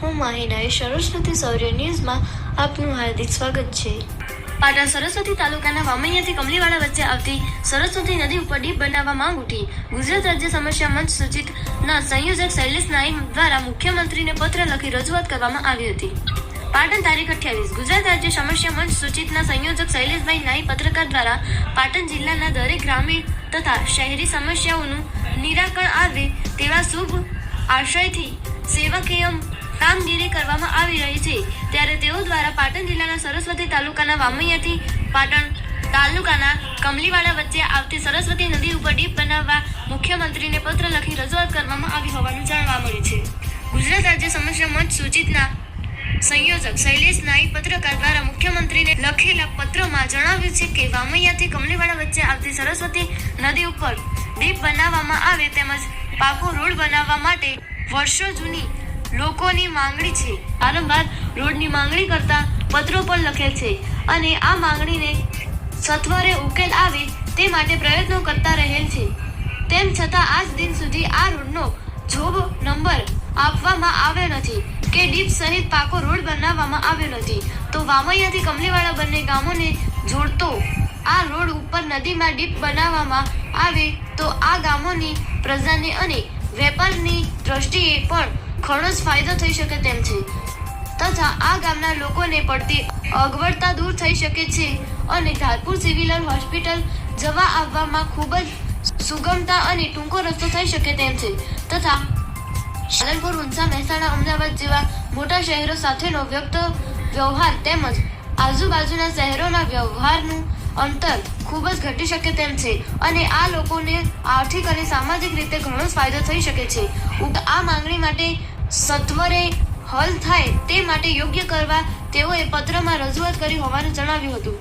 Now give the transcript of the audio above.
હું માહિનાએ સરસ્વતી સૌર્ય ન્યૂઝમાં આપનું હાર્દિક સ્વાગત છે। પાટણ સરસ્વતી તાલુકાના વામૈયાથી કમલીવાડા વચ્ચે આવતી સરસ્વતી નદી ઉપર ડીપ બનાવવા માંગ ઉઠી। ગુજરાત રાજ્ય સમસ્યા મંચ સૂચિતના સંયોજક શૈલેષ નાઈક દ્વારા મુખ્યમંત્રીને પત્ર લખી રજૂઆત કરવામાં આવી હતી। પાટણ તારીખ 28 ગુજરાત રાજ્ય સમસ્યા મંચ સૂચિતના સંયોજક શૈલેષભાઈ નાઈક પત્રકાર દ્વારા પાટણ જિલ્લાના દરેક ગ્રામીણ તથા શહેરી સમસ્યાઓનું નિરાકરણ આવે તેવા શુભ આશયથી સેવાકીય કામગીરી કરવામાં આવી રહી છે। ત્યારે તેઓ દ્વારા પાટણ જિલ્લાના સરસ્વતી તાલુકાના વામૈયાથી પાટણ તાલુકાના કમલીવાડા વચ્ચે આવતી સરસ્વતી નદી ઉપર ડીપ બનાવવા મુખ્યમંત્રીને પત્ર લખી રજૂઆત કરવામાં આવી હોવાનું જાણવા મળ્યું છે। ગુજરાત રાજ્ય સમસ્યા મંચ સૂચિતના સંયોજક શૈલેષ નાઈક પત્રકાર દ્વારા મુખ્યમંત્રીને લખેલા પત્રમાં જણાવ્યું છે કે વામૈયાથી કમલીવાડા વચ્ચે આવતી સરસ્વતી નદી ઉપર ડીપ બનાવવામાં આવે તેમજ પાકો રોડ બનાવવા માટે વર્ષો જૂની લોકોની માંગણી છે। વારંવાર રોડની માંગણી કરતા પત્રો પણ લખેલ છે અને આ માંગણીને સત્વરે ઉકેલ આવે તે માટે પ્રયત્નો કરતા રહેલ છે। તેમ છતાં આજ દિન સુધી આ રોડનો જોબ નંબર આપવામાં આવ્યો નથી કે ડીપ સહિત પાકો રોડ બનાવવામાં આવ્યો નથી। તો વામૈયાથી કમલીવાડા બંને ગામોને જોડતો આ રોડ ઉપર નદીમાં ડીપ બનાવવામાં આવે તો આ ગામોની પ્રજાને અને વેપારની દ્રષ્ટિએ પણ ઘણો જ ફાયદો થઈ શકે તેમ છે તથા આ ગામના લોકોને પડતી અગવડતા દૂર થઈ શકે છે અને ધારપુર સિવિલ હોસ્પિટલ જવા આવવામાં ખૂબ જ સુગમતા અને ટૂંકો રસ્તો થઈ શકે તેમ છે તથા પાલનપુર, ઊંઝા, મહેસાણા, અમદાવાદ જેવા મોટા શહેરો સાથેનો વ્યવહાર તેમજ આજુબાજુના શહેરોના વ્યવહારનું અંતર ખૂબ જ ઘટી શકે તેમ છે અને આ લોકોને આર્થિક અને સામાજિક રીતે ઘણો ફાયદો થઈ શકે છે। આ માંગણી માટે સત્વરે હલ થાય તે માટે યોગ્ય કરવા તેઓએ પત્રમાં રજૂઆત કરી હોવાનું જણાવ્યું હતું।